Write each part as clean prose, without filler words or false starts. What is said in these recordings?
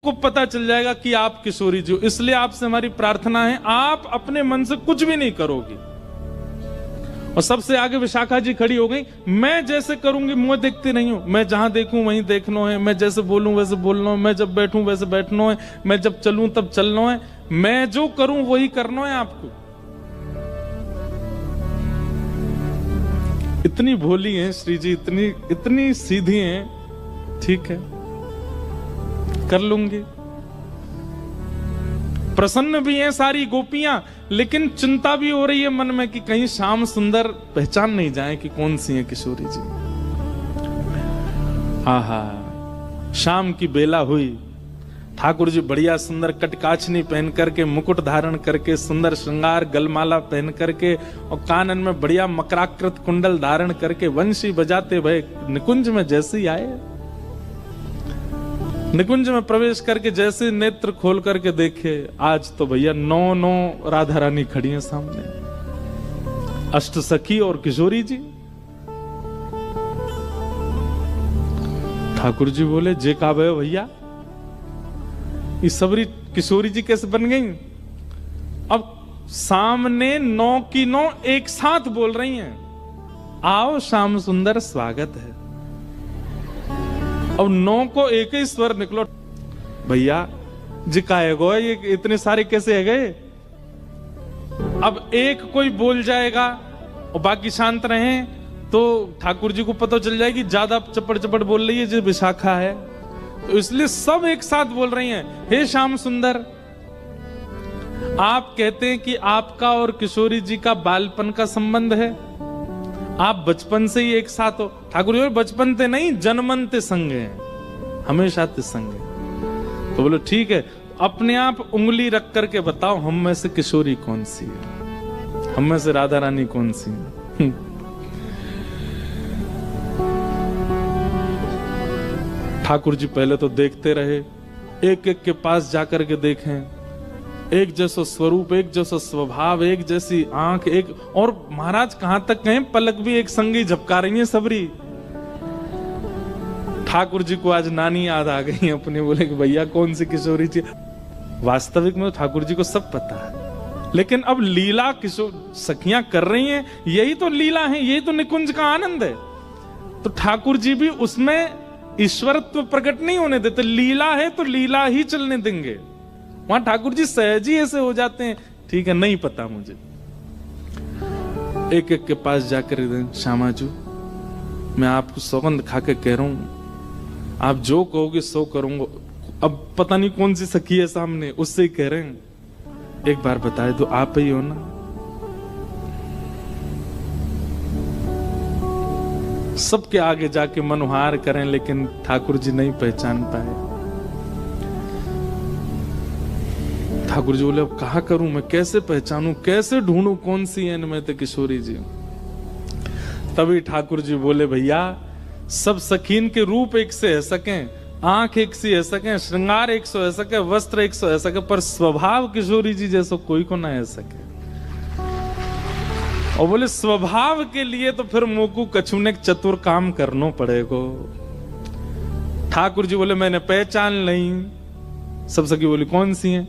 को पता चल जाएगा कि आप किशोरी जी हो। इसलिए आपसे हमारी प्रार्थना है, आप अपने मन से कुछ भी नहीं करोगी। और सबसे आगे विशाखा जी खड़ी हो गई, मैं जैसे करूंगी मुंह देखती नहीं हूं, मैं जहां देखूं वहीं देखना है, मैं जैसे बोलूं वैसे बोलना है, मैं जब बैठूं वैसे बैठना है, मैं जब चलूं तब चलना है, मैं जो करूं वही करना है आपको। इतनी भोली हैं श्री जी, इतनी सीधी हैं, ठीक है कर लूंगी। प्रसन्न भी हैं सारी गोपियां, लेकिन चिंता भी हो रही है मन में कि कहीं श्याम सुंदर पहचान नहीं जाए कि कौन सी है किशोरी जी। आहा, शाम की बेला हुई, ठाकुर जी बढ़िया सुंदर कटकाछनी पहन करके, मुकुट धारण करके, सुंदर श्रृंगार गलमाला पहन करके और कानन में बढ़िया मकराकृत कुंडल धारण करके वंशी बजाते भय निकुंज में जैसे ही आए। निकुंज में प्रवेश करके जैसे नेत्र खोल करके देखे, आज तो भैया 9 राधा रानी खड़ी हैं सामने, अष्ट सखी और किशोरी जी। ठाकुर जी बोले, जे का भैया ये सबरी किशोरी जी कैसे बन गई? अब सामने 9 की 9 एक साथ बोल रही हैं, आओ श्याम सुंदर स्वागत है। अब 9 को एक ही स्वर निकलो, भैया जिकाए गो ये इतने सारे कैसे है गए? अब एक कोई बोल जाएगा और बाकी शांत रहे तो ठाकुर जी को पता चल जाएगी ज्यादा चपड़ चपड़ बोल रही है जो विशाखा है, तो इसलिए सब एक साथ बोल रही हैं, हे श्याम सुंदर। आप कहते हैं कि आपका और किशोरी जी का बालपन का संबंध है, आप बचपन से ही एक साथ हो। ठाकुर जी बचपन ते नहीं जन्मन ते संग हैं, हमेशा ते संग है। तो बोलो ठीक है, अपने आप उंगली रख करके बताओ हम में से किशोरी कौन सी है, हम में से राधा रानी कौन सी है? ठाकुर जी पहले तो देखते रहे, एक एक के पास जाकर के देखें, एक जैसा स्वरूप, एक जैसा स्वभाव, एक जैसी आंख, एक और महाराज कहां तक कहें पलक भी एक संगी झपका रही है सबरी। ठाकुर जी को आज नानी याद आ गई अपने, बोले कि भैया कौन सी किशोरी जी। वास्तविक में ठाकुर जी को सब पता है, लेकिन अब लीला किशोर सखियां कर रही हैं, यही तो लीला है, यही तो निकुंज का आनंद है। तो ठाकुर जी भी उसमें ईश्वरत्व प्रकट नहीं होने देते, लीला है तो लीला ही चलने देंगे। वहां ठाकुर जी सहज ही ऐसे हो जाते हैं, ठीक है नहीं पता मुझे। एक एक के पास जाकर श्यामा जी मैं आपको सौगंध खा के कह रहा हूं, आप जो कहोगे सो करूंगा। अब पता नहीं कौन सी सखी है सामने, उससे ही कह रहे हैं, एक बार बताए तो आप ही हो ना? सबके आगे जाके मनोहार करें, लेकिन ठाकुर जी नहीं पहचान पाए। ठाकुर जी बोले अब कहा करूं मैं, कैसे पहचानूं, कैसे ढूंढूं कौन सी है इनमें तो किशोरी जी। तभी ठाकुर जी बोले भैया सब सखीन के रूप एक से है सकें, आंख एक सी है सके, श्रृंगार एक सौ है सके, वस्त्र एक सौ है सके, पर स्वभाव किशोरी जी जैसो कोई को ना है सके। और बोले स्वभाव के लिए तो फिर मोकू कछुने चतुर काम करना पड़ेगा। ठाकुर जी बोले मैंने पहचान नहीं। सब सखी बोली कौन सी हैं?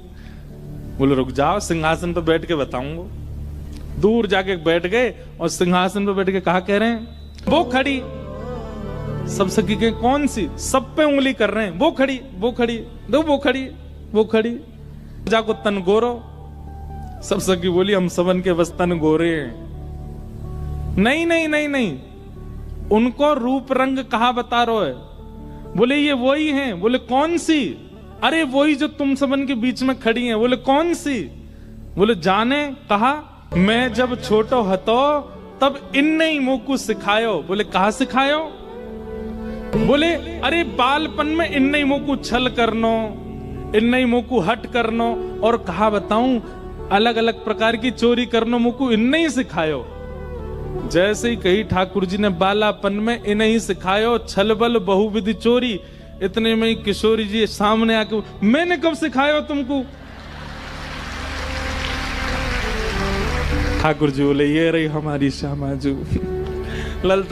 बोले रुक जाओ सिंहासन पर बैठ के बताऊंगा। दूर जाके बैठ गए और सिंहासन पर बैठ के कहा कह रहे हैं वो खड़ी। सब सखी के कौन सी? सब पे उंगली कर रहे हैं, वो खड़ी वो खड़ी, दो वो खड़ी वो खड़ी। जाको तन गोरो। सब सखी बोली हम सबन के बस तन गोरे हैं। नहीं नहीं नहीं नहीं, उनको रूप रंग कहा बता रहे है? बोले ये वही हैं। बोले कौन सी? अरे वही जो तुम सबन के बीच में खड़ी हैं। बोले कौन सी? बोले जाने। कहा मैं जब छोटो हतो तब इनने ही मोकू सिखायो। बोले कहा सिखायो? बोले अरे बालपन में इनने ही मोकू छल करनो, इनने ही मोकू हट करनो, और कहा बताऊं अलग अलग प्रकार की चोरी करनो मोकू इनने ही सिखायो। जैसे ही कही ठाकुर जी ने बालापन में इन्हें ही सिखायो छल बल बहुविधि चोरी। इतने में ही किशोरी जी सामने आके मैंने कब सिखाया तुमको? ठाकुर जी बोले ये रही हमारी श्यामा जी। ललता